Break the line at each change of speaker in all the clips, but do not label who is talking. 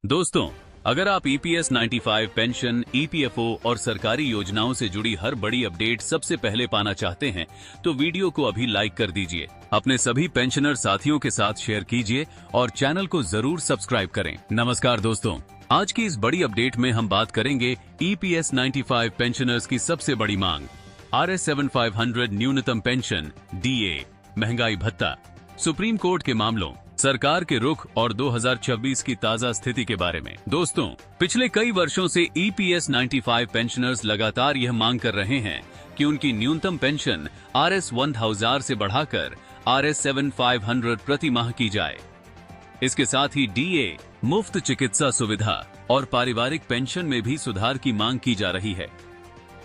दोस्तों, अगर आप ईपीएस 95 पेंशन, ईपीएफओ और सरकारी योजनाओं से जुड़ी हर बड़ी अपडेट सबसे पहले पाना चाहते हैं तो वीडियो को अभी लाइक कर दीजिए, अपने सभी पेंशनर साथियों के साथ शेयर कीजिए और चैनल को जरूर सब्सक्राइब करें। नमस्कार दोस्तों, आज की इस बड़ी अपडेट में हम बात करेंगे ईपीएस 95 पेंशनर्स की सबसे बड़ी मांग, RS 7500 न्यूनतम पेंशन, डीए, महंगाई भत्ता, सुप्रीम कोर्ट के मामलों, सरकार के रुख और 2026 की ताजा स्थिति के बारे में। दोस्तों, पिछले कई वर्षों से ईपीएस 95 पेंशनर्स लगातार यह मांग कर रहे हैं कि उनकी न्यूनतम पेंशन RS 1000 से बढ़ाकर RS 7500 प्रति माह की जाए। इसके साथ ही डीए, मुफ्त चिकित्सा सुविधा और पारिवारिक पेंशन में भी सुधार की मांग की जा रही है।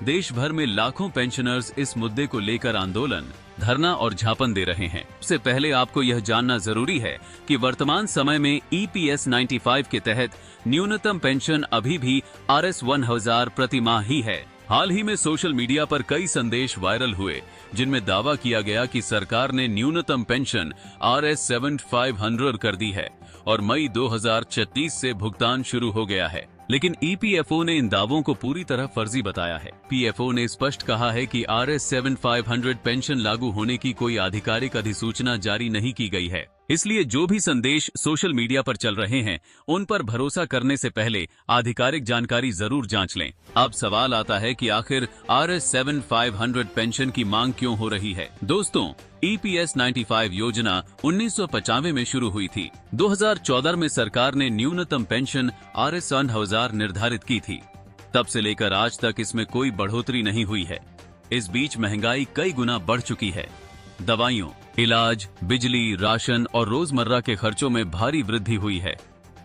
देश भर में लाखों पेंशनर्स इस मुद्दे को लेकर आंदोलन, धरना और ज्ञापन दे रहे हैं। सबसे पहले आपको यह जानना जरूरी है कि वर्तमान समय में ईपीएस 95 के तहत न्यूनतम पेंशन अभी भी RS 1000 प्रति माह ही है। हाल ही में सोशल मीडिया पर कई संदेश वायरल हुए जिनमें दावा किया गया कि सरकार ने न्यूनतम पेंशन RS 7500 कर दी है और मई 2036 से भुगतान शुरू हो गया है। लेकिन ईपीएफओ ने इन दावों को पूरी तरह फर्जी बताया है। पीएफओ ने स्पष्ट कहा है कि RS 7500 पेंशन लागू होने की कोई आधिकारिक अधिसूचना जारी नहीं की गई है, इसलिए जो भी संदेश सोशल मीडिया पर चल रहे हैं उन पर भरोसा करने से पहले आधिकारिक जानकारी जरूर जांच लें। अब सवाल आता है कि आखिर RS 7500 पेंशन की मांग क्यों हो रही है। दोस्तों, ईपीएस 95 योजना 1995 में शुरू हुई थी। 2014 में सरकार ने न्यूनतम पेंशन RS 1000 निर्धारित की थी। तब से लेकर आज तक इसमें कोई बढ़ोतरी नहीं हुई है। इस बीच महंगाई कई गुना बढ़ चुकी है। दवाइयों, इलाज, बिजली, राशन और रोजमर्रा के खर्चों में भारी वृद्धि हुई है।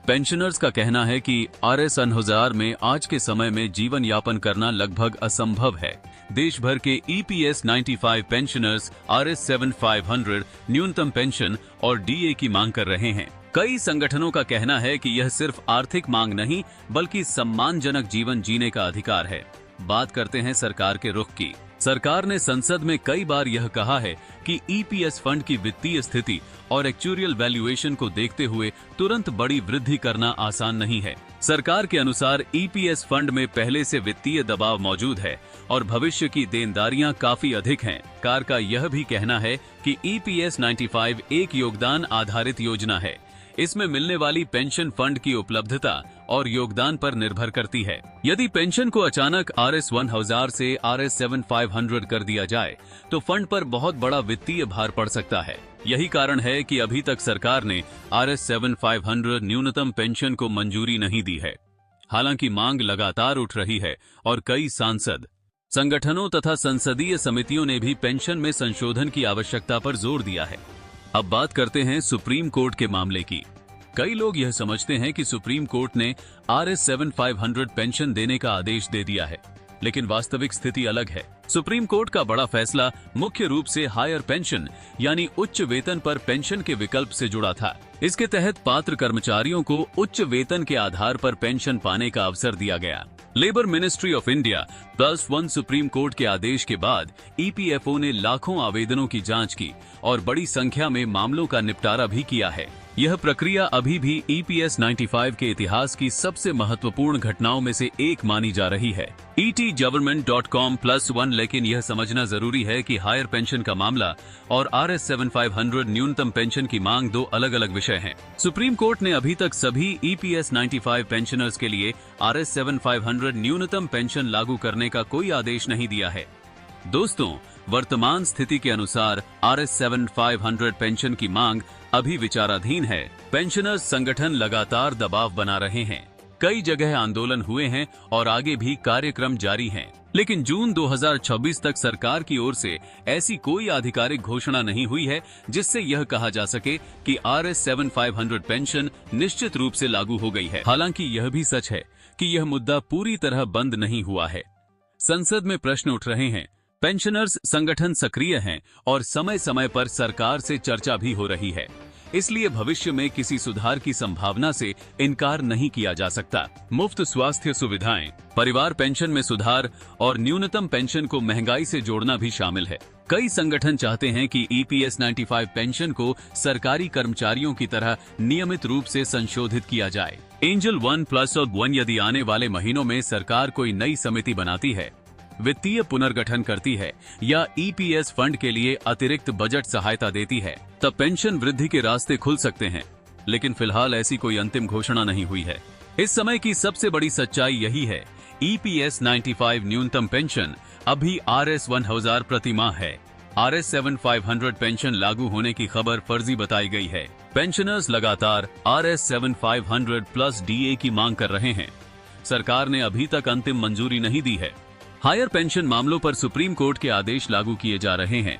पेंशनर्स का कहना है कि RS 1000 में आज के समय में जीवन यापन करना लगभग असंभव है। देश भर के ईपीएस 95 पेंशनर्स RS 7500 न्यूनतम पेंशन और डीए की मांग कर रहे हैं। कई संगठनों का कहना है कि यह सिर्फ आर्थिक मांग नहीं बल्कि सम्मानजनक जीवन जीने का अधिकार है। बात करते हैं सरकार के रुख की। सरकार ने संसद में कई बार यह कहा है कि ईपीएस फंड की वित्तीय स्थिति और एक्चुरियल वैल्यूएशन को देखते हुए तुरंत बड़ी वृद्धि करना आसान नहीं है। सरकार के अनुसार ईपीएस फंड में पहले से वित्तीय दबाव मौजूद है और भविष्य की देनदारियां काफी अधिक हैं। सरकार का यह भी कहना है कि ईपीएस 95 एक योगदान आधारित योजना है। इसमें मिलने वाली पेंशन फंड की उपलब्धता और योगदान पर निर्भर करती है। यदि पेंशन को अचानक RS 1000 से RS 7500 कर दिया जाए तो फंड पर बहुत बड़ा वित्तीय भार पड़ सकता है। यही कारण है कि अभी तक सरकार ने RS 7500 न्यूनतम पेंशन को मंजूरी नहीं दी है। हालांकि मांग लगातार उठ रही है और कई सांसद, संगठनों तथा संसदीय समितियों ने भी पेंशन में संशोधन की आवश्यकता पर जोर दिया है। अब बात करते हैं सुप्रीम कोर्ट के मामले की। कई लोग यह समझते हैं कि सुप्रीम कोर्ट ने RS 7500 पेंशन देने का आदेश दे दिया है, लेकिन वास्तविक स्थिति अलग है। सुप्रीम कोर्ट का बड़ा फैसला मुख्य रूप से हायर पेंशन यानी उच्च वेतन पर पेंशन के विकल्प से जुड़ा था। इसके तहत पात्र कर्मचारियों को उच्च वेतन के आधार पर पेंशन पाने का अवसर दिया गया। Labour ministry of India +1 supreme court के आदेश के बाद ईपीएफओ ने लाखों आवेदनों की जांच की और बड़ी संख्या में मामलों का निपटारा भी किया है। यह प्रक्रिया अभी भी ईपीएस 95 के इतिहास की सबसे महत्वपूर्ण घटनाओं में से एक मानी जा रही है। etgovernment.com +1 लेकिन यह समझना जरूरी है कि हायर पेंशन का मामला और RS 7500 न्यूनतम पेंशन की मांग दो अलग अलग विषय हैं। सुप्रीम कोर्ट ने अभी तक सभी ईपीएस 95 पेंशनर्स के लिए RS 7500 न्यूनतम पेंशन लागू करने का कोई आदेश नहीं दिया है। दोस्तों, वर्तमान स्थिति के अनुसार RS 7500 पेंशन की मांग अभी विचाराधीन है। पेंशनर्स संगठन लगातार दबाव बना रहे हैं। कई जगह आंदोलन हुए हैं और आगे भी कार्यक्रम जारी हैं। लेकिन जून 2026 तक सरकार की ओर से ऐसी कोई आधिकारिक घोषणा नहीं हुई है जिससे यह कहा जा सके कि RS 7500 पेंशन निश्चित रूप से लागू हो गई है। हालांकि यह भी सच है कि यह मुद्दा पूरी तरह बंद नहीं हुआ है। संसद में प्रश्न उठ रहे हैं, पेंशनर्स संगठन सक्रिय हैं और समय समय पर सरकार से चर्चा भी हो रही है। इसलिए भविष्य में किसी सुधार की संभावना से इनकार नहीं किया जा सकता। मुफ्त स्वास्थ्य सुविधाएं, परिवार पेंशन में सुधार और न्यूनतम पेंशन को महंगाई से जोड़ना भी शामिल है। कई संगठन चाहते हैं कि EPS 95 पेंशन को सरकारी कर्मचारियों की तरह नियमित रूप से संशोधित किया जाए। एंजल 1+1 यदि आने वाले महीनों में सरकार कोई नई समिति बनाती है, वित्तीय पुनर्गठन करती है या EPS फंड के लिए अतिरिक्त बजट सहायता देती है, तब पेंशन वृद्धि के रास्ते खुल सकते हैं। लेकिन फिलहाल ऐसी कोई अंतिम घोषणा नहीं हुई है। इस समय की सबसे बड़ी सच्चाई यही है, EPS 95 न्यूनतम पेंशन अभी Rs 1000 प्रति माह है। Rs 7500 पेंशन लागू होने की खबर फर्जी बताई गई है। पेंशनर्स लगातार Rs 7500 प्लस DA की मांग कर रहे हैं। सरकार ने अभी तक अंतिम मंजूरी नहीं दी है। हायर पेंशन मामलों पर सुप्रीम कोर्ट के आदेश लागू किए जा रहे हैं।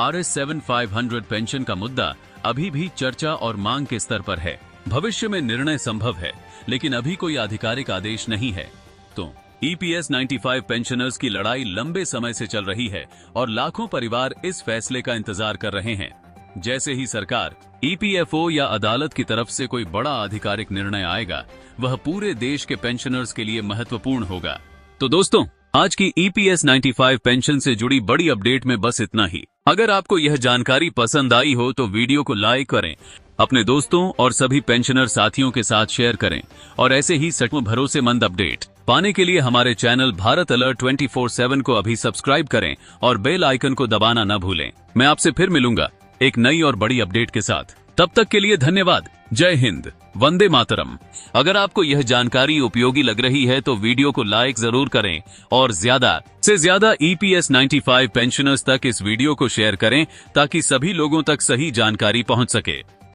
Rs 7500 पेंशन का मुद्दा अभी भी चर्चा और मांग के स्तर पर है। भविष्य में निर्णय संभव है, लेकिन अभी कोई आधिकारिक आदेश नहीं है। तो EPS 95 पेंशनर्स की लड़ाई लंबे समय से चल रही है और लाखों परिवार इस फैसले का इंतजार कर रहे हैं। जैसे ही सरकार, EPFO या अदालत की तरफ से कोई बड़ा आधिकारिक निर्णय आएगा, वह पूरे देश के पेंशनर्स के लिए महत्वपूर्ण होगा। तो दोस्तों, आज की EPS 95 पेंशन से जुड़ी बड़ी अपडेट में बस इतना ही। अगर आपको यह जानकारी पसंद आई हो तो वीडियो को लाइक करें, अपने दोस्तों और सभी पेंशनर साथियों के साथ शेयर करें और ऐसे ही सचमुच भरोसेमंद अपडेट पाने के लिए हमारे चैनल भारत अलर्ट 24/7 को अभी सब्सक्राइब करें और बेल आइकन को दबाना न भूलें। मैं आपसे फिर मिलूंगा एक नई और बड़ी अपडेट के साथ। तब तक के लिए धन्यवाद। जय हिंद, वंदे मातरम। अगर आपको यह जानकारी उपयोगी लग रही है तो वीडियो को लाइक जरूर करें और ज्यादा से ज्यादा EPS 95 पेंशनर्स तक इस वीडियो को शेयर करें ताकि सभी लोगों तक सही जानकारी पहुंच सके।